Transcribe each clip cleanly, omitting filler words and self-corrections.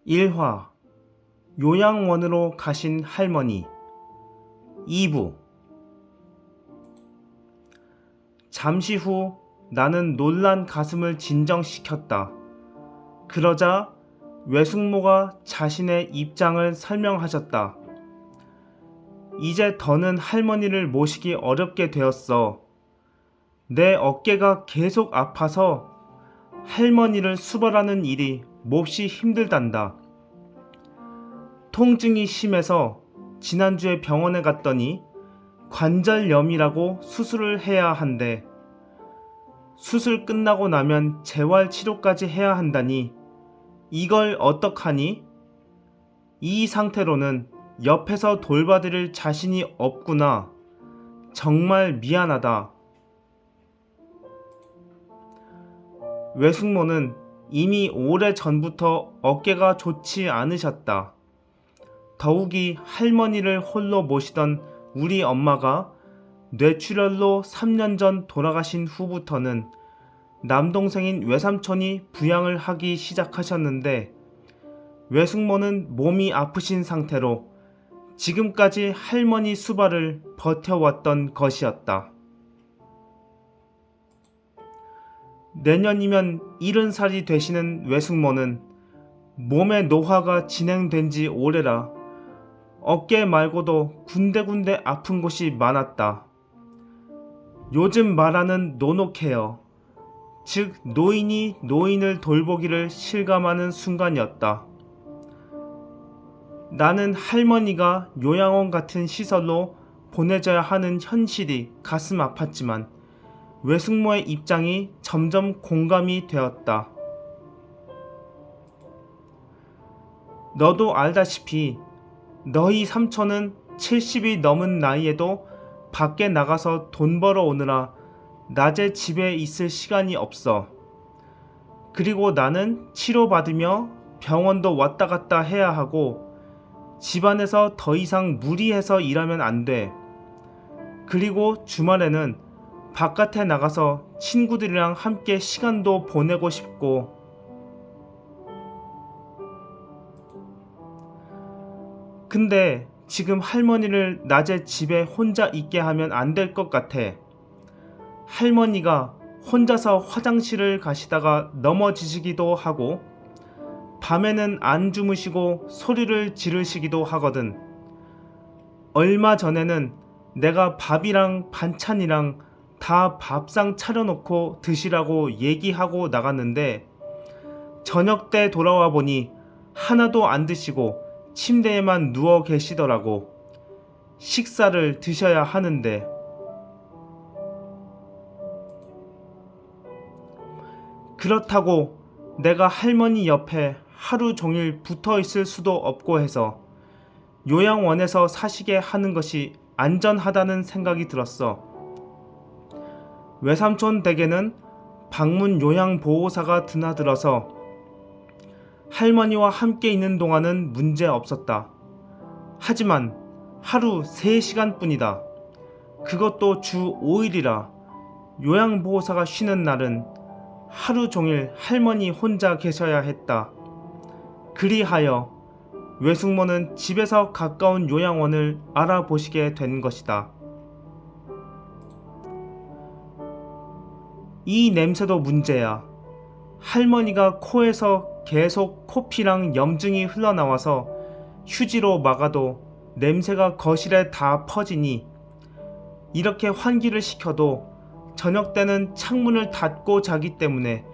1화 요양원으로 가신 할머니. 2부. 잠시 후 나는 놀란 가슴을 진정시켰다. 그러자 외숙모가 자신의 입장을 설명하셨다. 이제 더는 할머니를 모시기 어렵게 되었어. 내 어깨가 계속 아파서 할머니를 수발하는 일이 몹시 힘들단다. 통증이 심해서 지난주에 병원에 갔더니 관절염이라고 수술을 해야 한대. 수술 끝나고 나면 재활 치료까지 해야 한다니 이걸 어떡하니? 이 상태로는 옆에서 돌봐드릴 자신이 없구나. 정말 미안하다. 외숙모는 이미 오래전부터 어깨가 좋지 않으셨다. 더욱이 할머니를 홀로 모시던 우리 엄마가 뇌출혈로 3년 전 돌아가신 후부터는 남동생인 외삼촌이 부양을 하기 시작하셨는데 외숙모는 몸이 아프신 상태로 지금까지 할머니 수발을 버텨왔던 것이었다. 내년이면 70살이 되시는 외숙모는 몸의 노화가 진행된 지 오래라 어깨 말고도 군데군데 아픈 곳이 많았다. 요즘 말하는 노노케어, 즉 노인이 노인을 돌보기를 실감하는 순간이었다. 나는 할머니가 요양원 같은 시설로 보내져야 하는 현실이 가슴 아팠지만 외숙모의 입장이 점점 공감이 되었다. 너도 알다시피 너희 삼촌은 70이 넘은 나이에도 밖에 나가서 돈 벌어 오느라 낮에 집에 있을 시간이 없어. 그리고 나는 치료받으며 병원도 왔다 갔다 해야 하고 집안에서 더 이상 무리해서 일하면 안 돼. 그리고 주말에는 바깥에 나가서 친구들이랑 함께 시간도 보내고 싶고. 근데 지금 할머니를 낮에 집에 혼자 있게 하면 안 될 것 같아. 할머니가 혼자서 화장실을 가시다가 넘어지시기도 하고 밤에는 안 주무시고 소리를 지르시기도 하거든. 얼마 전에는 내가 밥이랑 반찬이랑 다 밥상 차려놓고 드시라고 얘기하고 나갔는데 저녁 때 돌아와 보니 하나도 안 드시고 침대에만 누워 계시더라고. 식사를 드셔야 하는데. 그렇다고 내가 할머니 옆에 하루 종일 붙어 있을 수도 없고 해서 요양원에서 사시게 하는 것이 안전하다는 생각이 들었어. 외삼촌 댁에는 방문 요양보호사가 드나들어서 할머니와 함께 있는 동안은 문제 없었다. 하지만 하루 3시간 뿐이다. 그것도 주 5일이라 요양보호사가 쉬는 날은 하루 종일 할머니 혼자 계셔야 했다. 그리하여 외숙모는 집에서 가까운 요양원을 알아보시게 된 것이다. 이 냄새도 문제야. 할머니가 코에서 계속 코피랑 염증이 흘러나와서 휴지로 막아도 냄새가 거실에 다 퍼지니 이렇게 환기를 시켜도 저녁 때는 창문을 닫고 자기 때문에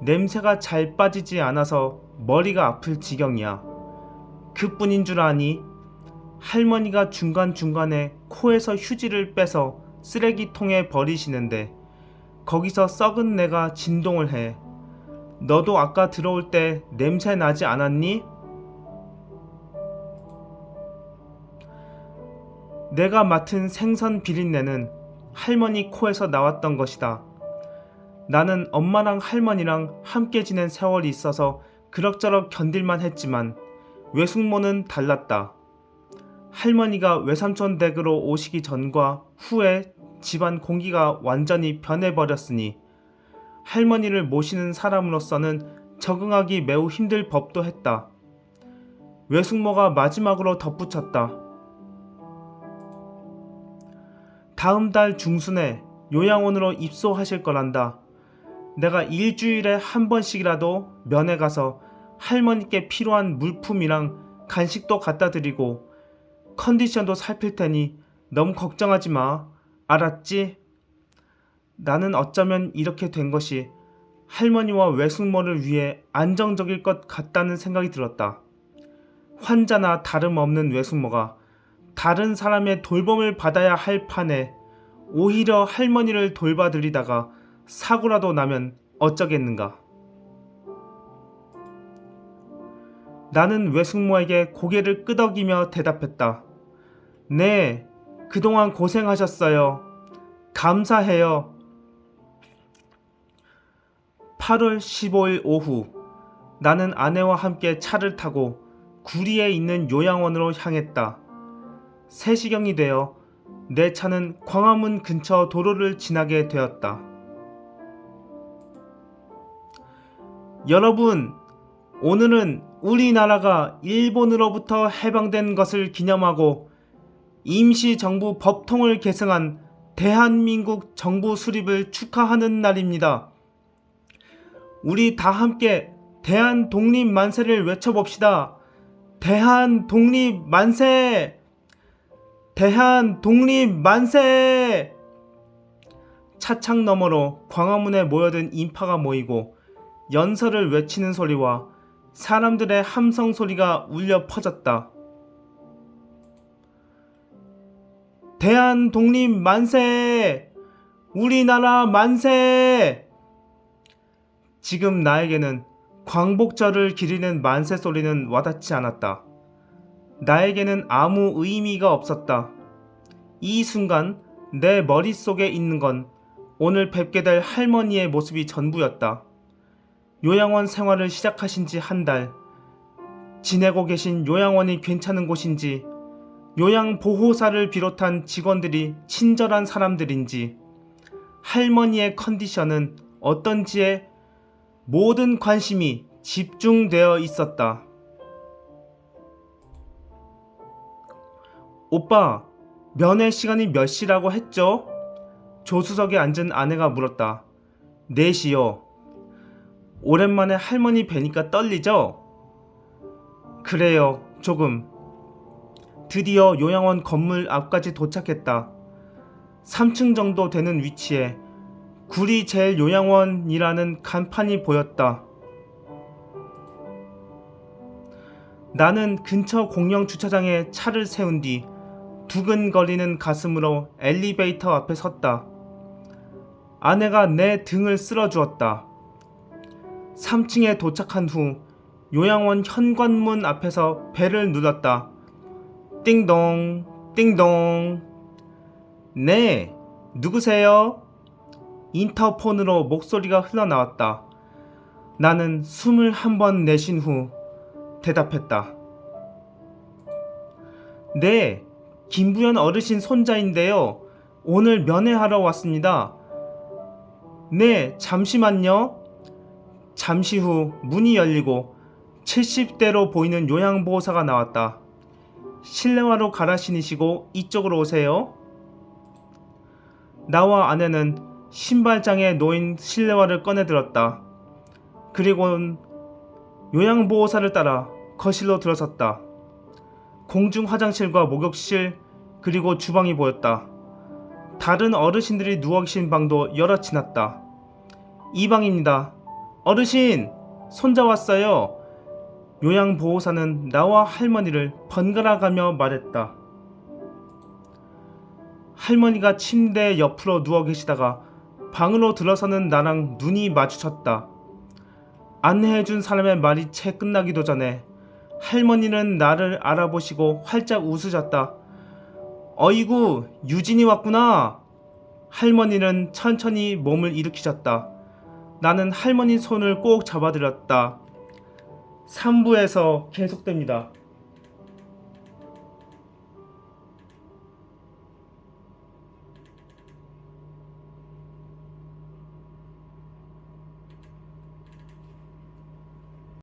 냄새가 잘 빠지지 않아서 머리가 아플 지경이야. 그뿐인 줄 아니? 할머니가 중간중간에 코에서 휴지를 빼서 쓰레기통에 버리시는데 거기서 썩은 내가 진동을 해. 너도 아까 들어올 때 냄새 나지 않았니? 내가 맡은 생선 비린내는 할머니 코에서 나왔던 것이다. 나는 엄마랑 할머니랑 함께 지낸 세월이 있어서 그럭저럭 견딜만 했지만 외숙모는 달랐다. 할머니가 외삼촌 댁으로 오시기 전과 후에 집안 공기가 완전히 변해버렸으니 할머니를 모시는 사람으로서는 적응하기 매우 힘들 법도 했다. 외숙모가 마지막으로 덧붙였다. 다음 달 중순에 요양원으로 입소하실 거란다. 내가 일주일에 한 번씩이라도 면회 가서 할머니께 필요한 물품이랑 간식도 갖다 드리고 컨디션도 살필 테니 너무 걱정하지 마. 알았지? 나는 어쩌면 이렇게 된 것이 할머니와 외숙모를 위해 안정적일 것 같다는 생각이 들었다. 환자나 다름없는 외숙모가 다른 사람의 돌봄을 받아야 할 판에 오히려 할머니를 돌봐드리다가 사고라도 나면 어쩌겠는가. 나는 외숙모에게 고개를 끄덕이며 대답했다. 네, 그동안 고생하셨어요. 감사해요. 8월 15일 오후, 나는 아내와 함께 차를 타고 구리에 있는 요양원으로 향했다. 3시경이 되어 내 차는 광화문 근처 도로를 지나게 되었다. 여러분, 오늘은 우리나라가 일본으로부터 해방된 것을 기념하고 임시정부 법통을 계승한 대한민국 정부 수립을 축하하는 날입니다. 우리 다 함께 대한 독립 만세를 외쳐봅시다. 대한 독립 만세! 대한 독립 만세! 차창 너머로 광화문에 모여든 인파가 모이고 연설을 외치는 소리와 사람들의 함성 소리가 울려 퍼졌다. 대한 독립 만세! 우리나라 만세! 지금 나에게는 광복절을 기리는 만세 소리는 와닿지 않았다. 나에게는 아무 의미가 없었다. 이 순간 내 머릿속에 있는 건 오늘 뵙게 될 할머니의 모습이 전부였다. 요양원 생활을 시작하신 지 한 달, 지내고 계신 요양원이 괜찮은 곳인지, 요양보호사를 비롯한 직원들이 친절한 사람들인지, 할머니의 컨디션은 어떤지에 모든 관심이 집중되어 있었다. 오빠, 면회 시간이 몇 시라고 했죠? 조수석에 앉은 아내가 물었다. 4시요. 오랜만에 할머니 뵈니까 떨리죠? 그래요, 조금. 드디어 요양원 건물 앞까지 도착했다. 3층 정도 되는 위치에 구리 제일요양원이라는 간판이 보였다. 나는 근처 공영 주차장에 차를 세운 뒤 두근거리는 가슴으로 엘리베이터 앞에 섰다. 아내가 내 등을 쓸어주었다. 3층에 도착한 후 요양원 현관문 앞에서 벨을 눌렀다. 띵동, 띵동. 네, 누구세요? 인터폰으로 목소리가 흘러나왔다. 나는 숨을 한 번 내쉰 후 대답했다. 네, 김부연 어르신 손자인데요. 오늘 면회하러 왔습니다. 네, 잠시만요. 잠시 후 문이 열리고 70대로 보이는 요양보호사가 나왔다. 실내화로 갈아 신으시고 이쪽으로 오세요. 나와 아내는 신발장에 놓인 실내화를 꺼내들었다. 그리고는 요양보호사를 따라 거실로 들어섰다. 공중 화장실과 목욕실 그리고 주방이 보였다. 다른 어르신들이 누워 계신 방도 여러 지났다. 이 방입니다. 어르신, 손자 왔어요. 요양보호사는 나와 할머니를 번갈아 가며 말했다. 할머니가 침대 옆으로 누워 계시다가 방으로 들어서는 나랑 눈이 마주쳤다. 안내해준 사람의 말이 채 끝나기도 전에 할머니는 나를 알아보시고 활짝 웃으셨다. 어이구, 유진이 왔구나. 할머니는 천천히 몸을 일으키셨다. 나는 할머니 손을 꼭 잡아드렸다. 3부에서 계속됩니다.